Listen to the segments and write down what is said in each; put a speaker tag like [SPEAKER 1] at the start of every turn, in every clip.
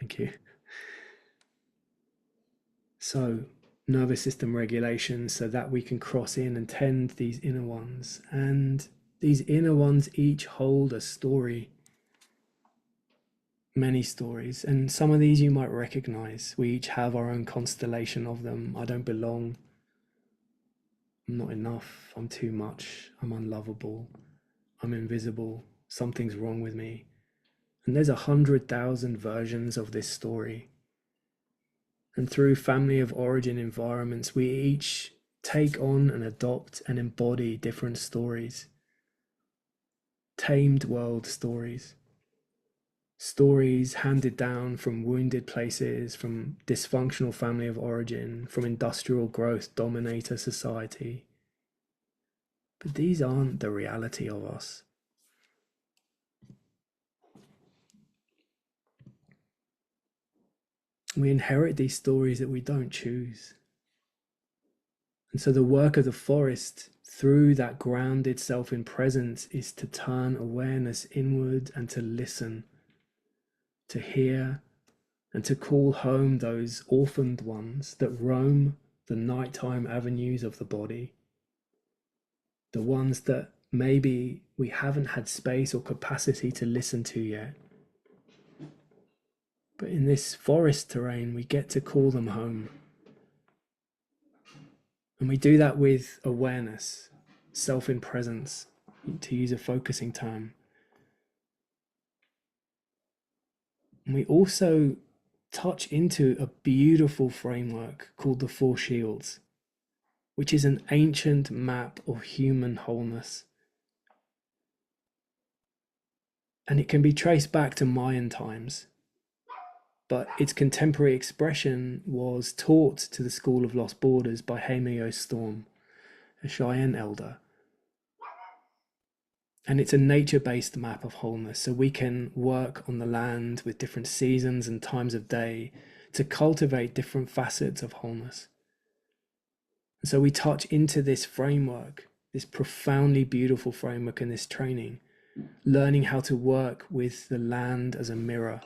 [SPEAKER 1] Thank you. So, nervous system regulation so that we can cross in and tend these inner ones. And these inner ones each hold a story, many stories. And some of these you might recognize. We each have our own constellation of them. I don't belong. I'm not enough. I'm too much. I'm unlovable. I'm invisible. Something's wrong with me. And there's 100,000 versions of this story. And through family of origin environments, we each take on and adopt and embody different stories. Tamed world stories. Stories handed down from wounded places, from dysfunctional family of origin, from industrial growth dominator society. But these aren't the reality of us. We inherit these stories that we don't choose. And so the work of the forest through that grounded self in presence is to turn awareness inward and to listen, to hear, and to call home those orphaned ones that roam the nighttime avenues of the body, the ones that maybe we haven't had space or capacity to listen to yet. But in this forest terrain, we get to call them home. And we do that with awareness, self in presence, to use a focusing term. And we also touch into a beautiful framework called the Four Shields, which is an ancient map of human wholeness. And it can be traced back to Mayan times, but its contemporary expression was taught to the School of Lost Borders by Hameyo Storm, a Cheyenne elder. And it's a nature-based map of wholeness, so we can work on the land with different seasons and times of day to cultivate different facets of wholeness. And so we touch into this framework, this profoundly beautiful framework in this training, learning how to work with the land as a mirror,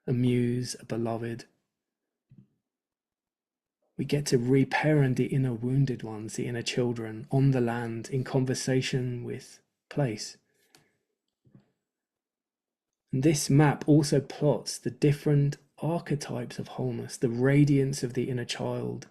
[SPEAKER 1] a muse, a beloved. We get to reparent the inner wounded ones, the inner children, on the land in conversation with place. And this map also plots the different archetypes of wholeness, the radiance of the inner child,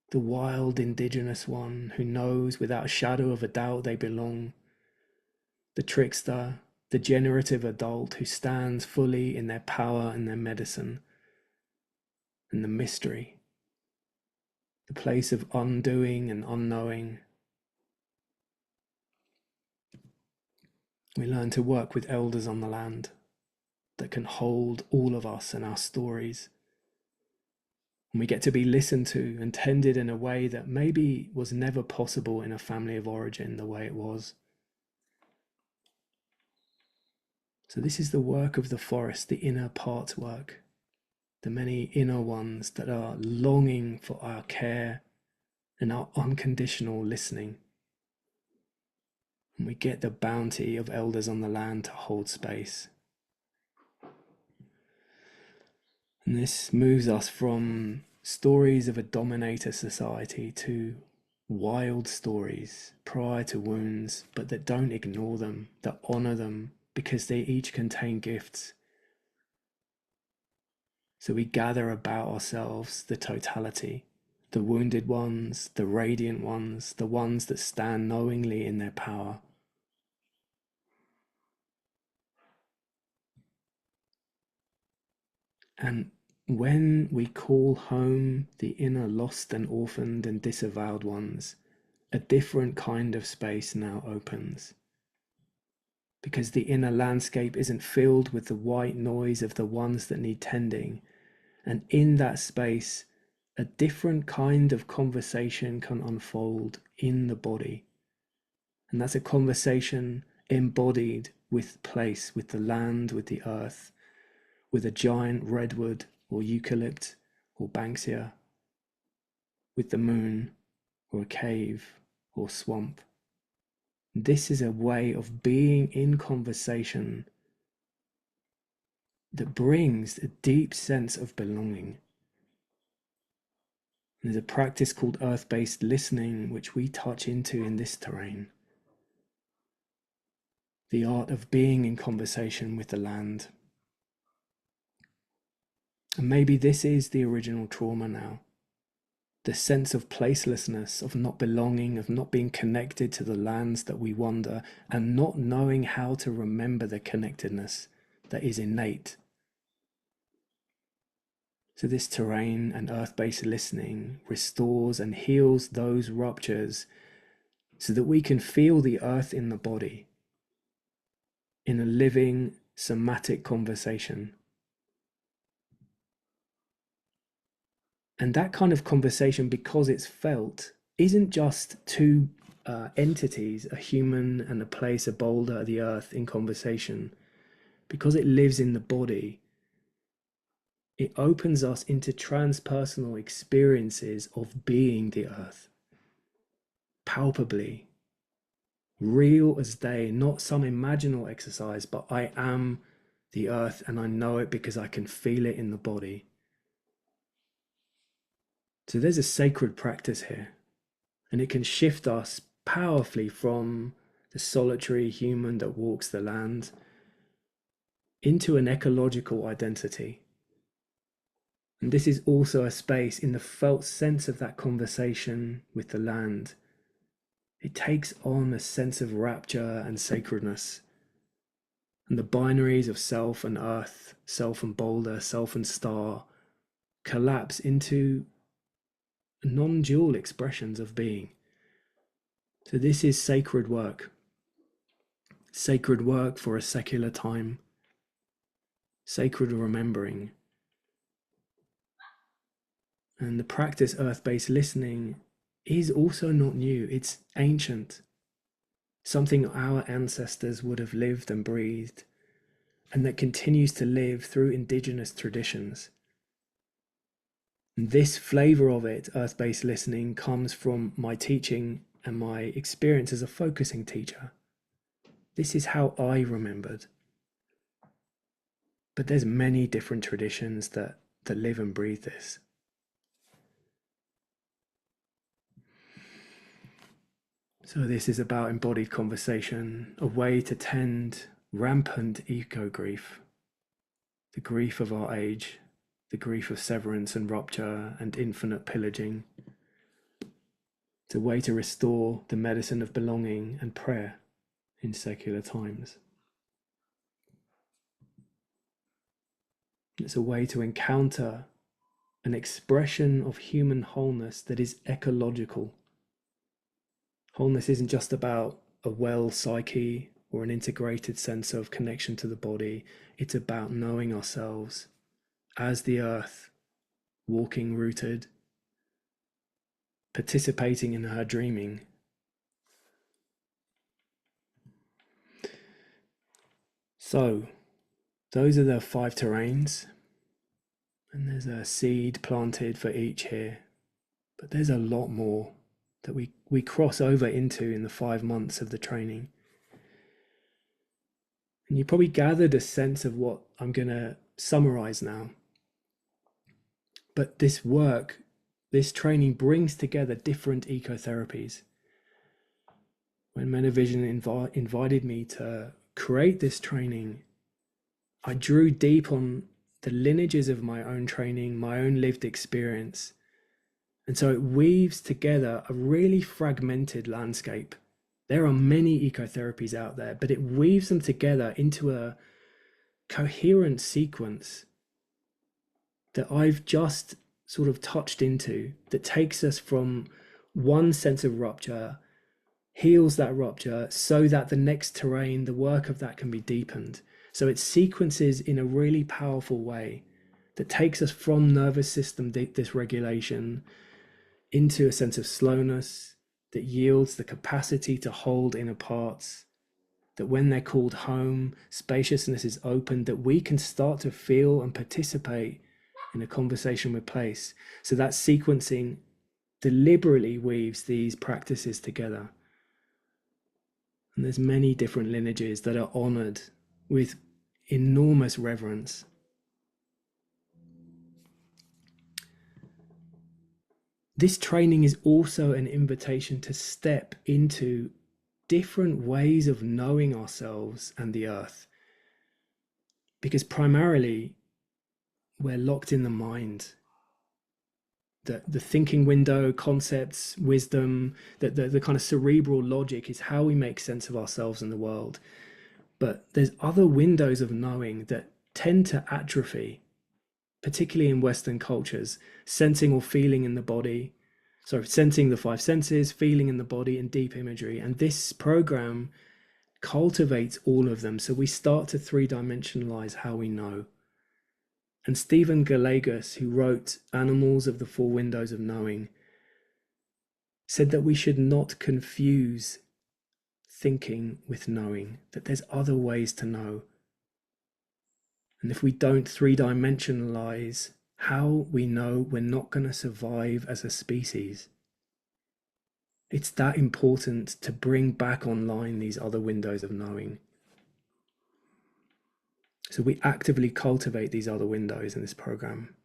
[SPEAKER 1] the wild indigenous one who knows without a shadow of a doubt they belong, the trickster, the generative adult who stands fully in their power and their medicine, and the mystery, the place of undoing and unknowing. We learn to work with elders on the land that can hold all of us and our stories. And we get to be listened to and tended in a way that maybe was never possible in a family of origin the way it was. So this is the work of the forest, the inner part work, the many inner ones that are longing for our care and our unconditional listening. And we get the bounty of elders on the land to hold space. And this moves us from stories of a dominator society to wild stories prior to wounds, but that don't ignore them, that honor them, because they each contain gifts. So we gather about ourselves the totality, the wounded ones, the radiant ones, the ones that stand knowingly in their power. And when we call home the inner lost and orphaned and disavowed ones, a different kind of space now opens. Because the inner landscape isn't filled with the white noise of the ones that need tending. And in that space, a different kind of conversation can unfold in the body. And that's a conversation embodied with place, with the land, with the earth, with a giant redwood or eucalypt or banksia, with the moon or a cave or swamp. This is a way of being in conversation that brings a deep sense of belonging. There's a practice called earth-based listening, which we touch into in this terrain. The art of being in conversation with the land. And maybe this is the original trauma now. The sense of placelessness, of not belonging, of not being connected to the lands that we wander, and not knowing how to remember the connectedness that is innate. So this terrain and earth-based listening restores and heals those ruptures so that we can feel the earth in the body in a living somatic conversation. And that kind of conversation, because it's felt, isn't just two entities, a human and a place, a boulder, the earth, in conversation. Because it lives in the body, it opens us into transpersonal experiences of being the earth, palpably, real as day, not some imaginal exercise, but I am the earth and I know it because I can feel it in the body. So there's a sacred practice here, and it can shift us powerfully from the solitary human that walks the land into an ecological identity. And this is also a space in the felt sense of that conversation with the land. It takes on a sense of rapture and sacredness. And the binaries of self and earth, self and boulder, self and star collapse into non-dual expressions of being. So this is sacred work for a secular time, sacred remembering. And the practice earth-based listening is also not new, it's ancient, something our ancestors would have lived and breathed, and that continues to live through indigenous traditions. And this flavor of it, earth-based listening, comes from my teaching and my experience as a focusing teacher. This is how I remembered. But there's many different traditions that live and breathe this. So this is about embodied conversation, a way to tend rampant eco-grief, the grief of our age, the grief of severance and rupture and infinite pillaging. It's a way to restore the medicine of belonging and prayer in secular times. It's a way to encounter an expression of human wholeness that is ecological. Wholeness isn't just about a well psyche or an integrated sense of connection to the body. It's about knowing ourselves as the earth, walking rooted, participating in her dreaming. So, those are the 5 terrains, and there's a seed planted for each here, but there's a lot more that we cross over into in the 5 months of the training. And you probably gathered a sense of what I'm going to summarize now. But this work, this training brings together different ecotherapies. When Metavision invited me to create this training, I drew deep on the lineages of my own training, my own lived experience. And so it weaves together a really fragmented landscape. There are many ecotherapies out there, but it weaves them together into a coherent sequence that I've just sort of touched into, that takes us from one sense of rupture, heals that rupture so that the next terrain, the work of that, can be deepened. So it sequences in a really powerful way that takes us from nervous system dysregulation into a sense of slowness that yields the capacity to hold inner parts, that when they're called home, spaciousness is opened, that we can start to feel and participate in a conversation with place. So that sequencing deliberately weaves these practices together. And there's many different lineages that are honored with enormous reverence. This training is also an invitation to step into different ways of knowing ourselves and the earth, because primarily we're locked in the mind. The thinking window, concepts, wisdom, the kind of cerebral logic is how we make sense of ourselves and the world. But there's other windows of knowing that tend to atrophy, particularly in Western cultures. Sensing or feeling in the body, sensing the five senses, feeling in the body, and deep imagery. And this program cultivates all of them. So we start to three-dimensionalize how we know. And Stephen Gallagher, who wrote Animals of the Four Windows of Knowing, said that we should not confuse thinking with knowing, that there's other ways to know. And if we don't three-dimensionalize how we know, we're not going to survive as a species. It's that important to bring back online these other windows of knowing. So we actively cultivate these other windows in this program.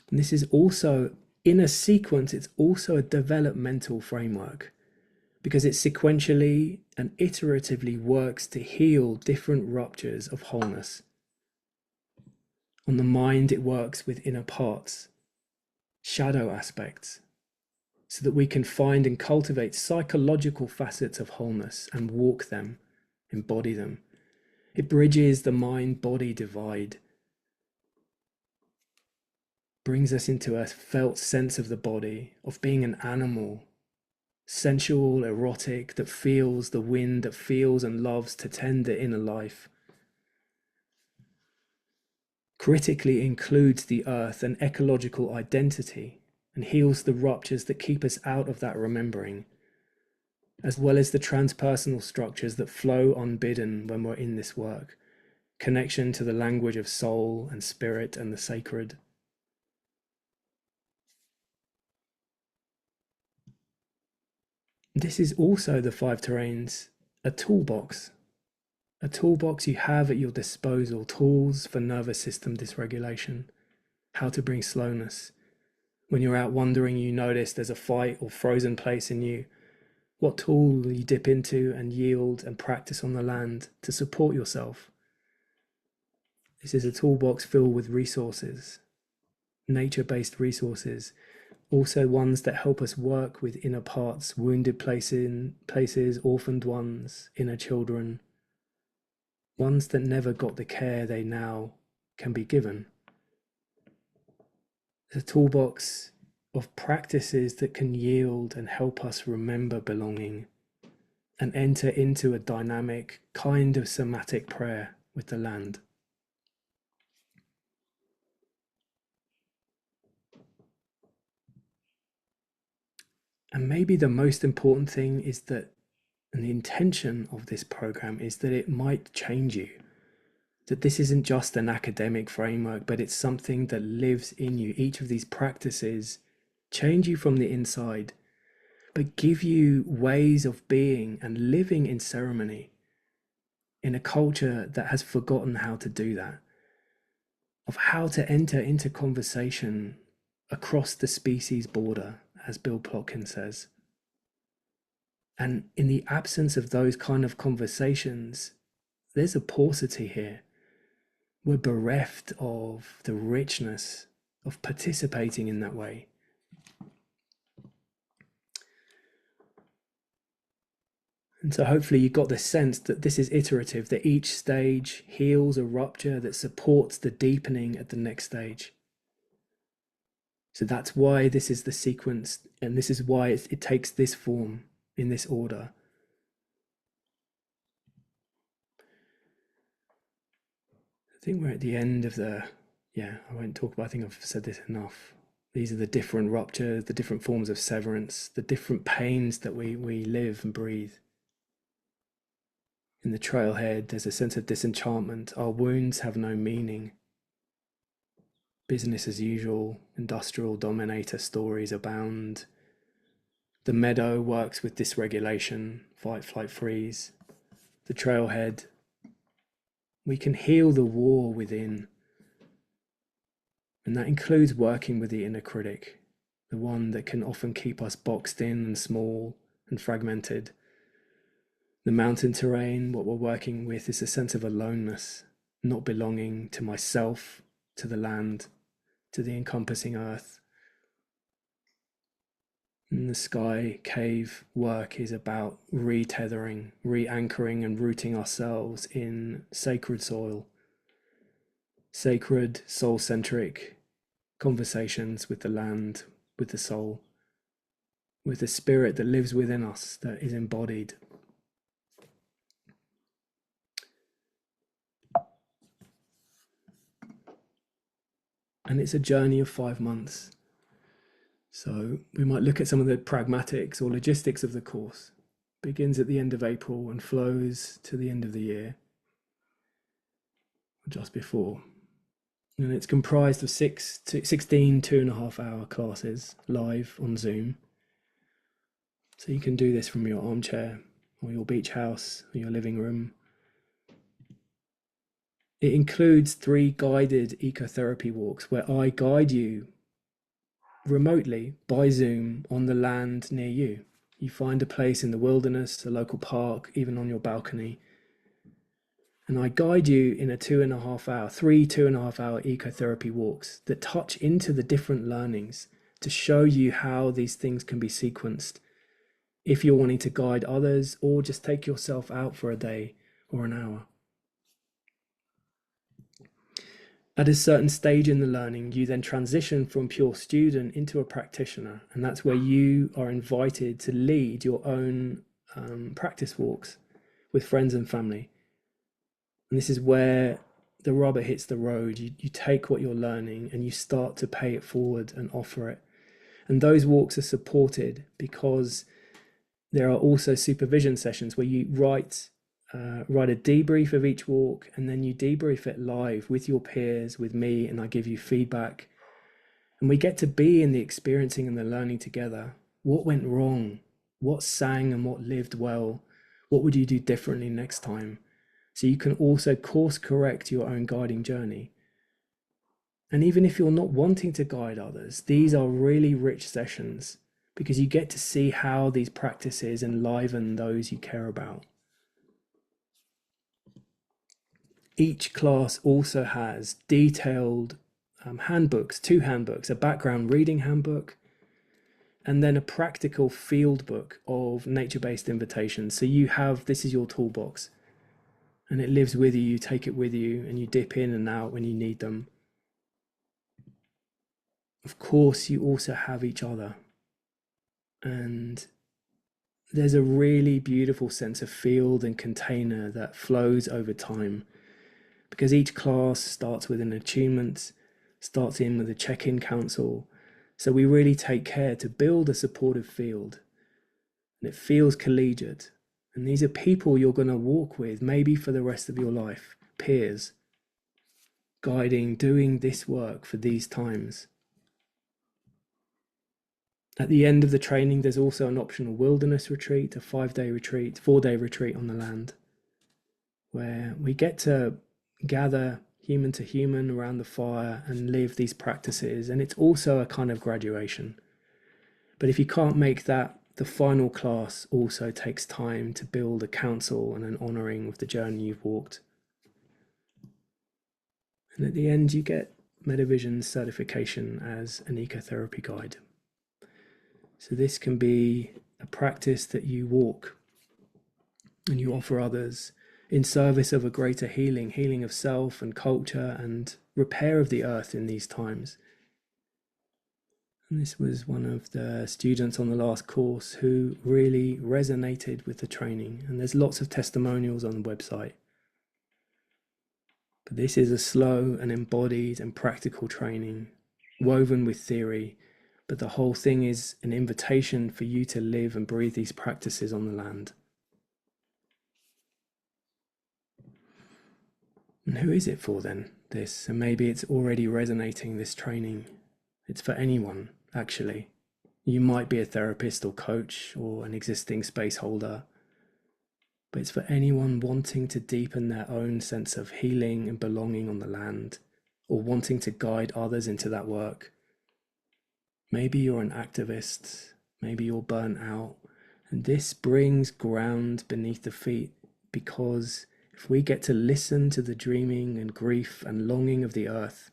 [SPEAKER 1] And this is also, in a sequence, it's also a developmental framework, because it sequentially and iteratively works to heal different ruptures of wholeness. On the mind, it works with inner parts, shadow aspects, so that we can find and cultivate psychological facets of wholeness and walk them, embody them. It bridges the mind-body divide, brings us into a felt sense of the body, of being an animal, sensual, erotic, that feels the wind, that feels and loves to tend the inner life. Critically includes the earth and ecological identity, and heals the ruptures that keep us out of that remembering, as well as the transpersonal structures that flow unbidden when we're in this work. Connection to the language of soul and spirit and the sacred. This is also the five terrains, a toolbox you have at your disposal, tools for nervous system dysregulation, how to bring slowness. When you're out wandering, you notice there's a fight or frozen place in you. What tool will you dip into and yield and practice on the land to support yourself? This is a toolbox filled with resources, nature-based resources, also ones that help us work with inner parts, wounded places, orphaned ones, inner children, ones that never got the care they now can be given. It's a toolbox of practices that can yield and help us remember belonging and enter into a dynamic kind of somatic prayer with the land. And maybe the most important thing is that, and the intention of this program is that it might change you. That this isn't just an academic framework, but it's something that lives in you. Each of these practices change you from the inside, but give you ways of being and living in ceremony in a culture that has forgotten how to do that, of how to enter into conversation across the species border, as Bill Plotkin says. And in the absence of those kind of conversations, there's a paucity here. We're bereft of the richness of participating in that way. And so hopefully you got the sense that this is iterative, that each stage heals a rupture that supports the deepening at the next stage. So that's why this is the sequence, and this is why it takes this form in this order. I think we're at the end of I won't talk about, I think I've said this enough. These are the different ruptures, the different forms of severance, the different pains that we live and breathe. In the trailhead, there's a sense of disenchantment. Our wounds have no meaning. Business as usual, industrial dominator stories abound. The meadow works with dysregulation, fight, flight, freeze. The trailhead, we can heal the war within. And that includes working with the inner critic, the one that can often keep us boxed in and small and fragmented. The mountain terrain, what we're working with is a sense of aloneness, not belonging to myself, to the land, to the encompassing earth. And the sky cave work is about retethering, re-anchoring and rooting ourselves in sacred soil, sacred, soul-centric conversations with the land, with the soul, with the spirit that lives within us, that is embodied. And it's a journey of 5 months. So we might look at some of the pragmatics or logistics of the course. It begins at the end of April and flows to the end of the year, or just before. And it's comprised of 16 2.5-hour classes live on Zoom. So you can do this from your armchair or your beach house or your living room. It includes 3 guided ecotherapy walks where I guide you remotely by Zoom on the land near you. You find a place in the wilderness, a local park, even on your balcony. And I guide you in a 3 2.5-hour ecotherapy walks that touch into the different learnings to show you how these things can be sequenced if you're wanting to guide others or just take yourself out for a day or an hour. At a certain stage in the learning, you then transition from pure student into a practitioner, and that's where you are invited to lead your own practice walks with friends and family. And this is where the rubber hits the road. You take what you're learning and you start to pay it forward and offer it. And those walks are supported because there are also supervision sessions where you write a debrief of each walk, and then you debrief it live with your peers, with me, and I give you feedback. And we get to be in the experiencing and the learning together. What went wrong? What sang and what lived well? What would you do differently next time? So you can also course correct your own guiding journey. And even if you're not wanting to guide others, these are really rich sessions because you get to see how these practices enliven those you care about. Each class also has detailed handbooks, 2 handbooks, a background reading handbook, and then a practical field book of nature-based invitations. So you have, this is your toolbox, and it lives with you, you take it with you, and you dip in and out when you need them. Of course, you also have each other. And there's a really beautiful sense of field and container that flows over time, because each class starts with an attunement, starts in with a check-in council. So we really take care to build a supportive field, and it feels collegiate. And these are people you're going to walk with maybe for the rest of your life, peers, guiding, doing this work for these times. At the end of the training, there's also an optional wilderness retreat, a 5-day retreat, 4-day retreat on the land, where we get to gather human to human around the fire and live these practices. And it's also a kind of graduation. But if you can't make that, the final class also takes time to build a council and an honouring of the journey you've walked. And at the end, you get Metavision's certification as an ecotherapy guide. So this can be a practice that you walk and you offer others in service of a greater healing of self and culture and repair of the earth in these times. And this was one of the students on the last course who really resonated with the training. And there's lots of testimonials on the website. But this is a slow and embodied and practical training, woven with theory. But the whole thing is an invitation for you to live and breathe these practices on the land. And who is it for then, this? And maybe it's already resonating, this training. It's for anyone, actually. You might be a therapist or coach or an existing space holder, but it's for anyone wanting to deepen their own sense of healing and belonging on the land, or wanting to guide others into that work. Maybe you're an activist, maybe you're burnt out, and this brings ground beneath the feet, because if we get to listen to the dreaming and grief and longing of the earth,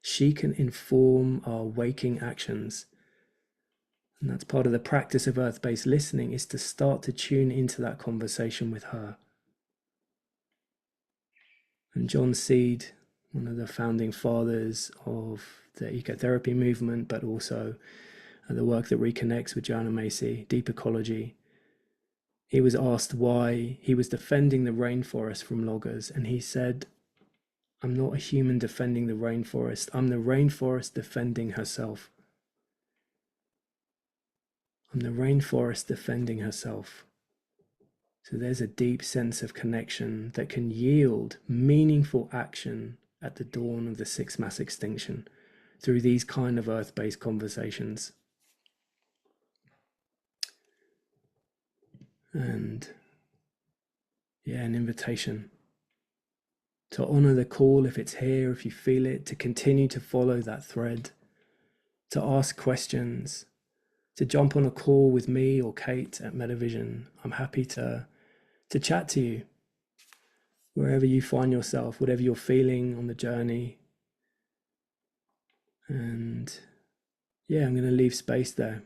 [SPEAKER 1] she can inform our waking actions. And that's part of the practice of earth-based listening, is to start to tune into that conversation with her. And John Seed, one of the founding fathers of the ecotherapy movement, but also the work that reconnects with Joanna Macy, deep ecology, he was asked why he was defending the rainforest from loggers, and he said, I'm not a human defending the rainforest, I'm the rainforest defending herself. I'm the rainforest defending herself. So there's a deep sense of connection that can yield meaningful action at the dawn of the sixth mass extinction through these kind of earth-based conversations. And yeah, an invitation to honor the call if it's here, if you feel it, to continue to follow that thread, to ask questions, to jump on a call with me or Kate at Metavision. I'm happy to chat to you wherever you find yourself, whatever you're feeling on the journey. And yeah, I'm going to leave space there.